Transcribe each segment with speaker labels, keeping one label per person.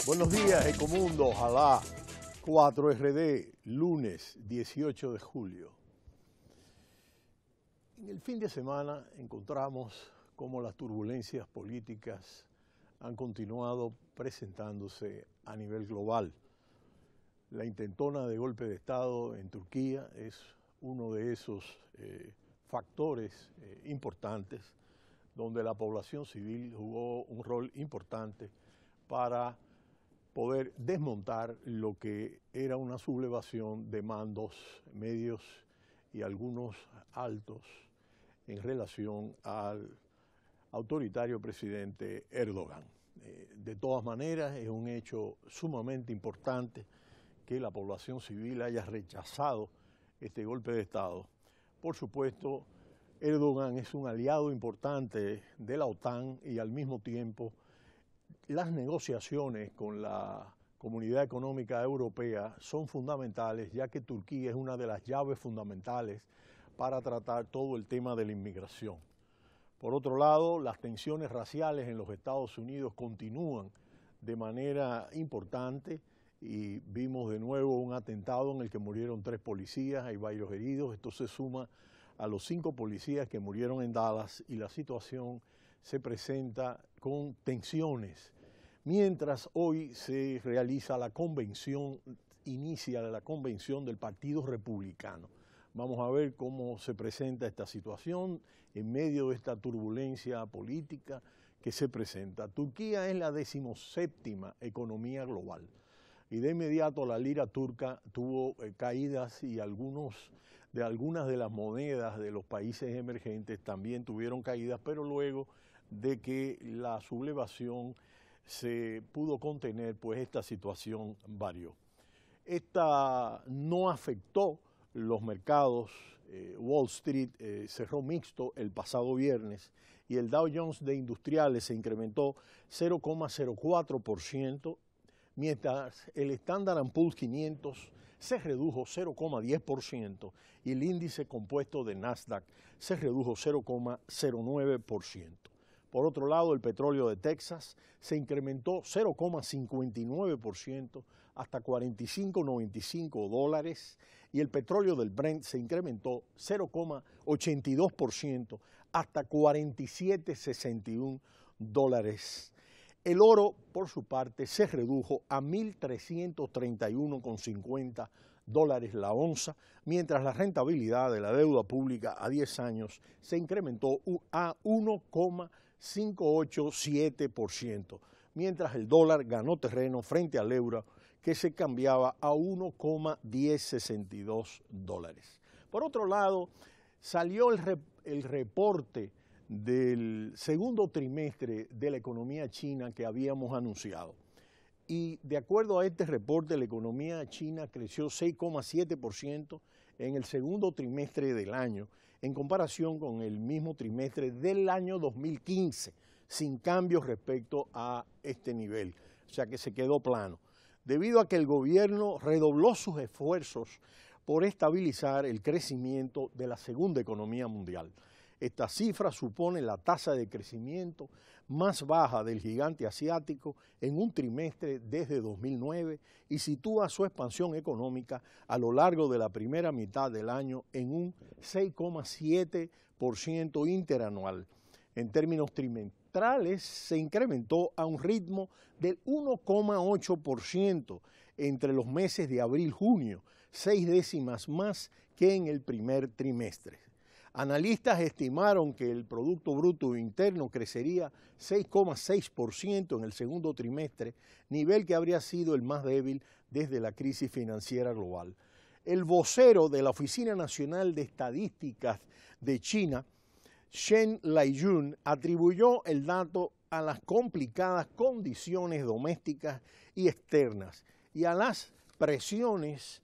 Speaker 1: Buenos días, Ecomundo. Ojalá 4RD, lunes 18 de julio. En el fin de semana encontramos cómo las turbulencias políticas han continuado presentándose a nivel global. La intentona de golpe de Estado en Turquía es uno de esos factores importantes donde la población civil jugó un rol importante para poder desmontar lo que era una sublevación de mandos medios y algunos altos en relación al autoritario presidente Erdogan. De todas maneras, es un hecho sumamente importante que la población civil haya rechazado este golpe de Estado. Por supuesto, Erdogan es un aliado importante de la OTAN y al mismo tiempo las negociaciones con la Comunidad Económica Europea son fundamentales, ya que Turquía es una de las llaves fundamentales para tratar todo el tema de la inmigración. Por otro lado, las tensiones raciales en los Estados Unidos continúan de manera importante y vimos de nuevo un atentado en el que murieron 3 policías, hay varios heridos. Esto se suma a los 5 policías que murieron en Dallas y la situación se presenta con tensiones. Mientras hoy se realiza la convención, inicia la convención del Partido Republicano. Vamos a ver cómo se presenta esta situación en medio de esta turbulencia política que se presenta. Turquía es la 17ª economía global y de inmediato la lira turca tuvo caídas y algunas de las monedas de los países emergentes también tuvieron caídas, pero luego de que la sublevación se pudo contener, pues esta situación varió. Esta no afectó los mercados. Wall Street cerró mixto el pasado viernes y el Dow Jones de Industriales se incrementó 0,04%, mientras el Standard & Poor's 500 se redujo 0,10% y el índice compuesto de Nasdaq se redujo 0,09%. Por otro lado, el petróleo de Texas se incrementó 0,59% hasta $45.95 y el petróleo del Brent se incrementó 0,82% hasta $47.61. El oro, por su parte, se redujo a $1.331.50 la onza, mientras la rentabilidad de la deuda pública a 10 años se incrementó a 1,587%, mientras el dólar ganó terreno frente al euro, que se cambiaba a $1,1062. Por otro lado, salió el reporte del segundo trimestre de la economía china que habíamos anunciado. Y de acuerdo a este reporte, la economía china creció 6,7% en el segundo trimestre del año, en comparación con el mismo trimestre del año 2015, sin cambios respecto a este nivel, o sea que se quedó plano, debido a que el gobierno redobló sus esfuerzos por estabilizar el crecimiento de la segunda economía mundial. Esta cifra supone la tasa de crecimiento más baja del gigante asiático en un trimestre desde 2009 y sitúa su expansión económica a lo largo de la primera mitad del año en un 6,7% interanual. En términos trimestrales, se incrementó a un ritmo del 1,8% entre los meses de abril-junio, 6 décimas más que en el primer trimestre. Analistas estimaron que el Producto Bruto Interno crecería 6,6% en el segundo trimestre, nivel que habría sido el más débil desde la crisis financiera global. El vocero de la Oficina Nacional de Estadísticas de China, Shen Laiyun, atribuyó el dato a las complicadas condiciones domésticas y externas y a las presiones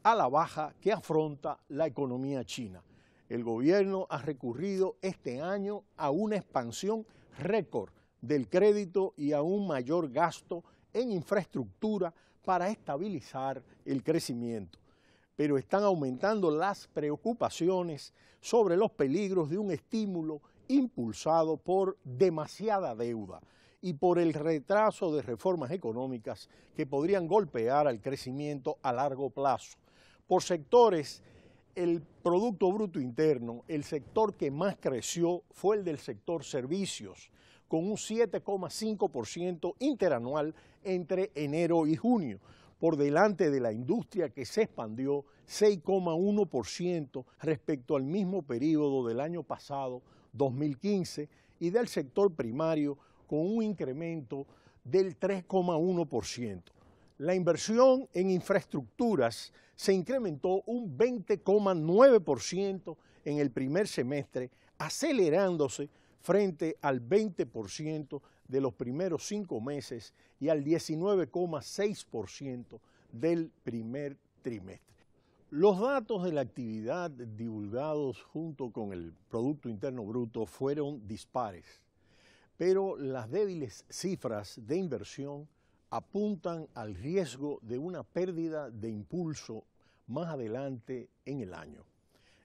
Speaker 1: a la baja que afronta la economía china. El gobierno ha recurrido este año a una expansión récord del crédito y a un mayor gasto en infraestructura para estabilizar el crecimiento. Pero están aumentando las preocupaciones sobre los peligros de un estímulo impulsado por demasiada deuda y por el retraso de reformas económicas que podrían golpear al crecimiento a largo plazo. Por sectores, el Producto Bruto Interno, el sector que más creció fue el del sector servicios, con un 7,5% interanual entre enero y junio, por delante de la industria que se expandió 6,1% respecto al mismo periodo del año pasado, 2015, y del sector primario con un incremento del 3,1%. La inversión en infraestructuras se incrementó un 20,9% en el primer semestre, acelerándose frente al 20% de los primeros 5 meses y al 19,6% del primer trimestre. Los datos de la actividad divulgados junto con el Producto Interno Bruto fueron dispares, pero las débiles cifras de inversión apuntan al riesgo de una pérdida de impulso más adelante en el año.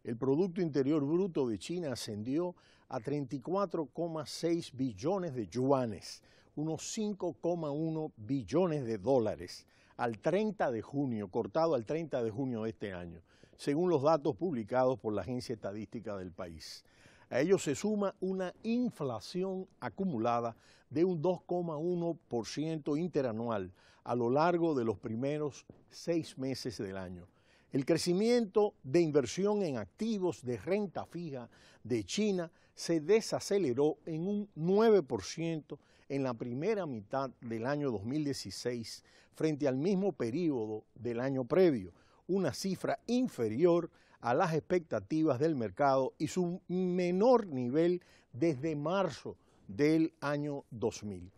Speaker 1: El Producto Interior Bruto de China ascendió a 34,6 billones de yuanes, unos 5,1 billones de dólares, al 30 de junio, cortado al 30 de junio de este año, según los datos publicados por la Agencia Estadística del país. A ello se suma una inflación acumulada de un 2,1% interanual a lo largo de los primeros 6 meses del año. El crecimiento de inversión en activos de renta fija de China se desaceleró en un 9% en la primera mitad del año 2016 frente al mismo periodo del año previo, una cifra inferior a las expectativas del mercado y su menor nivel desde marzo del año 2000.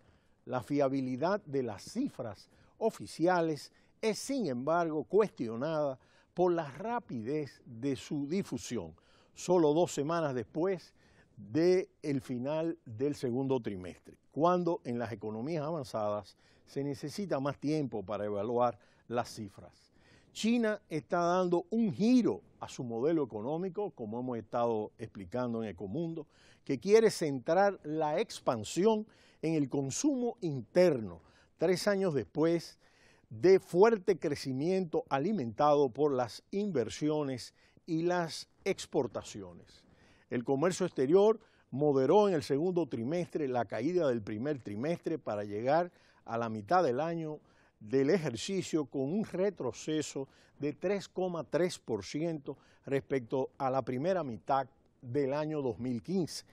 Speaker 1: La fiabilidad de las cifras oficiales es, sin embargo, cuestionada por la rapidez de su difusión, solo 2 semanas después del final del segundo trimestre, cuando en las economías avanzadas se necesita más tiempo para evaluar las cifras. China está dando un giro a su modelo económico, como hemos estado explicando en Ecomundo, que quiere centrar la expansión en el consumo interno, 3 años después de fuerte crecimiento alimentado por las inversiones y las exportaciones. El comercio exterior moderó en el segundo trimestre la caída del primer trimestre para llegar a la mitad del año del ejercicio con un retroceso de 3,3% respecto a la primera mitad del año 2015.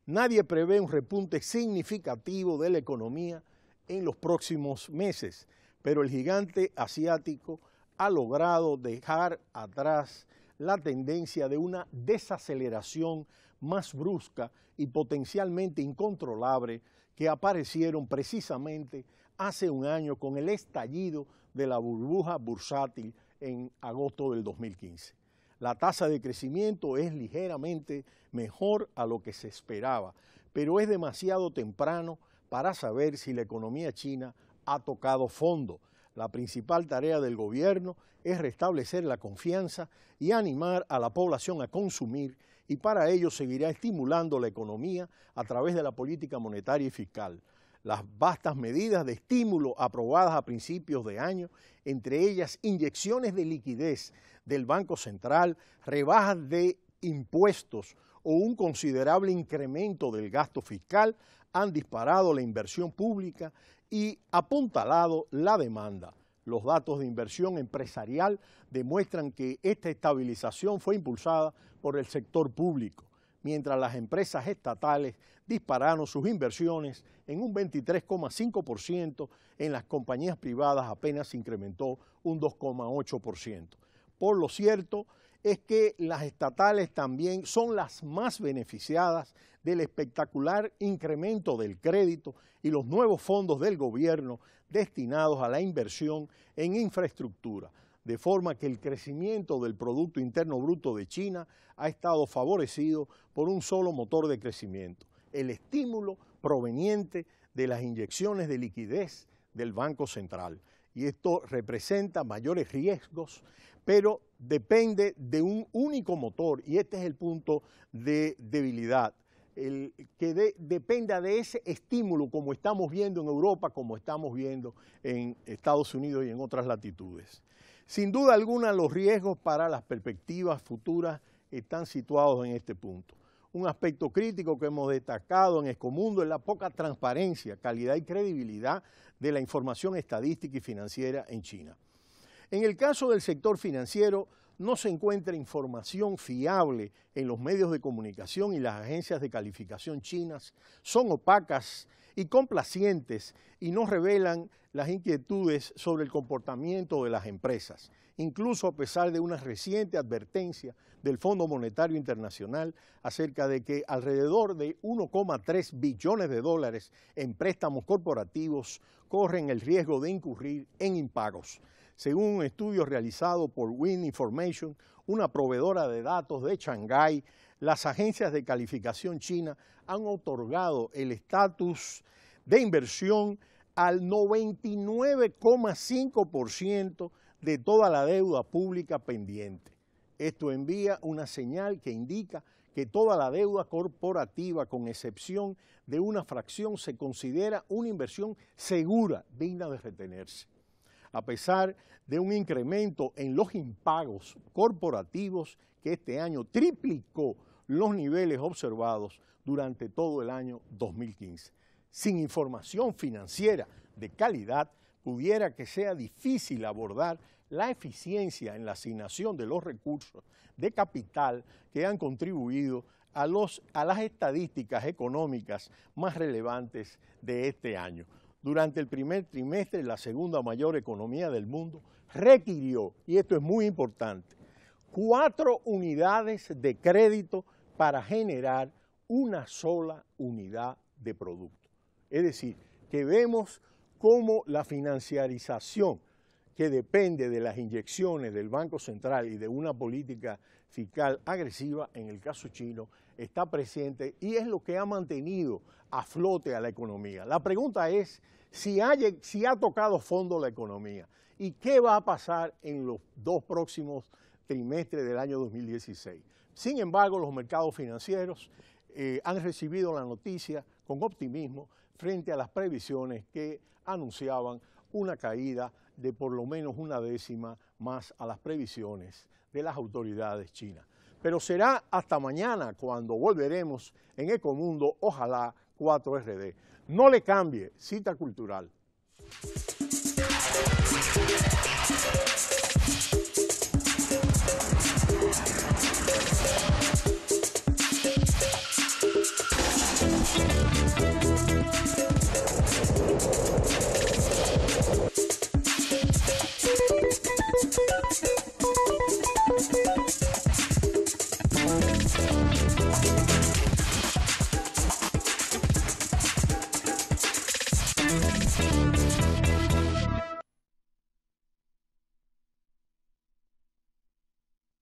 Speaker 1: Nadie prevé un repunte significativo de la economía en los próximos meses, pero el gigante asiático ha logrado dejar atrás la tendencia de una desaceleración más brusca y potencialmente incontrolable que aparecieron precisamente hace un año con el estallido de la burbuja bursátil en agosto del 2015. La tasa de crecimiento es ligeramente mejor a lo que se esperaba, pero es demasiado temprano para saber si la economía china ha tocado fondo. La principal tarea del gobierno es restablecer la confianza y animar a la población a consumir, y para ello seguirá estimulando la economía a través de la política monetaria y fiscal. Las vastas medidas de estímulo aprobadas a principios de año, entre ellas inyecciones de liquidez del Banco Central, rebajas de impuestos o un considerable incremento del gasto fiscal, han disparado la inversión pública y apuntalado la demanda. Los datos de inversión empresarial demuestran que esta estabilización fue impulsada por el sector público, mientras las empresas estatales dispararon sus inversiones en un 23,5%, en las compañías privadas apenas se incrementó un 2,8%. Por lo cierto es que las estatales también son las más beneficiadas del espectacular incremento del crédito y los nuevos fondos del gobierno destinados a la inversión en infraestructura, de forma que el crecimiento del Producto Interno Bruto de China ha estado favorecido por un solo motor de crecimiento, el estímulo proveniente de las inyecciones de liquidez del Banco Central. Y esto representa mayores riesgos, pero depende de un único motor, y este es el punto de debilidad. dependa de ese estímulo, como estamos viendo en Europa, como estamos viendo en Estados Unidos y en otras latitudes. Sin duda alguna, los riesgos para las perspectivas futuras están situados en este punto. Un aspecto crítico que hemos destacado en Ecomundo es la poca transparencia, calidad y credibilidad de la información estadística y financiera en China. En el caso del sector financiero, no se encuentra información fiable en los medios de comunicación y las agencias de calificación chinas son opacas y complacientes y no revelan las inquietudes sobre el comportamiento de las empresas, incluso a pesar de una reciente advertencia del Fondo Monetario Internacional acerca de que alrededor de 1,3 billones de dólares en préstamos corporativos corren el riesgo de incurrir en impagos. Según un estudio realizado por Wind Information, una proveedora de datos de Shanghái, las agencias de calificación china han otorgado el estatus de inversión al 99,5% de toda la deuda pública pendiente. Esto envía una señal que indica que toda la deuda corporativa, con excepción de una fracción, se considera una inversión segura, digna de retenerse. A pesar de un incremento en los impagos corporativos que este año triplicó los niveles observados durante todo el año 2015. Sin información financiera de calidad, pudiera que sea difícil abordar la eficiencia en la asignación de los recursos de capital que han contribuido a las estadísticas económicas más relevantes de este año. Durante el primer trimestre, la segunda mayor economía del mundo requirió, y esto es muy importante, 4 unidades de crédito para generar una sola unidad de producto. Es decir, que vemos cómo la financiarización, que depende de las inyecciones del Banco Central y de una política fiscal agresiva, en el caso chino, está presente y es lo que ha mantenido a flote a la economía. La pregunta es si ha tocado fondo la economía y qué va a pasar en los 2 próximos trimestres del año 2016. Sin embargo, los mercados financieros han recibido la noticia con optimismo frente a las previsiones que anunciaban una caída de por lo menos 1/10 más a las previsiones de las autoridades chinas. Pero será hasta mañana cuando volveremos en Ecomundo, ojalá 4RD. No le cambie, cita cultural.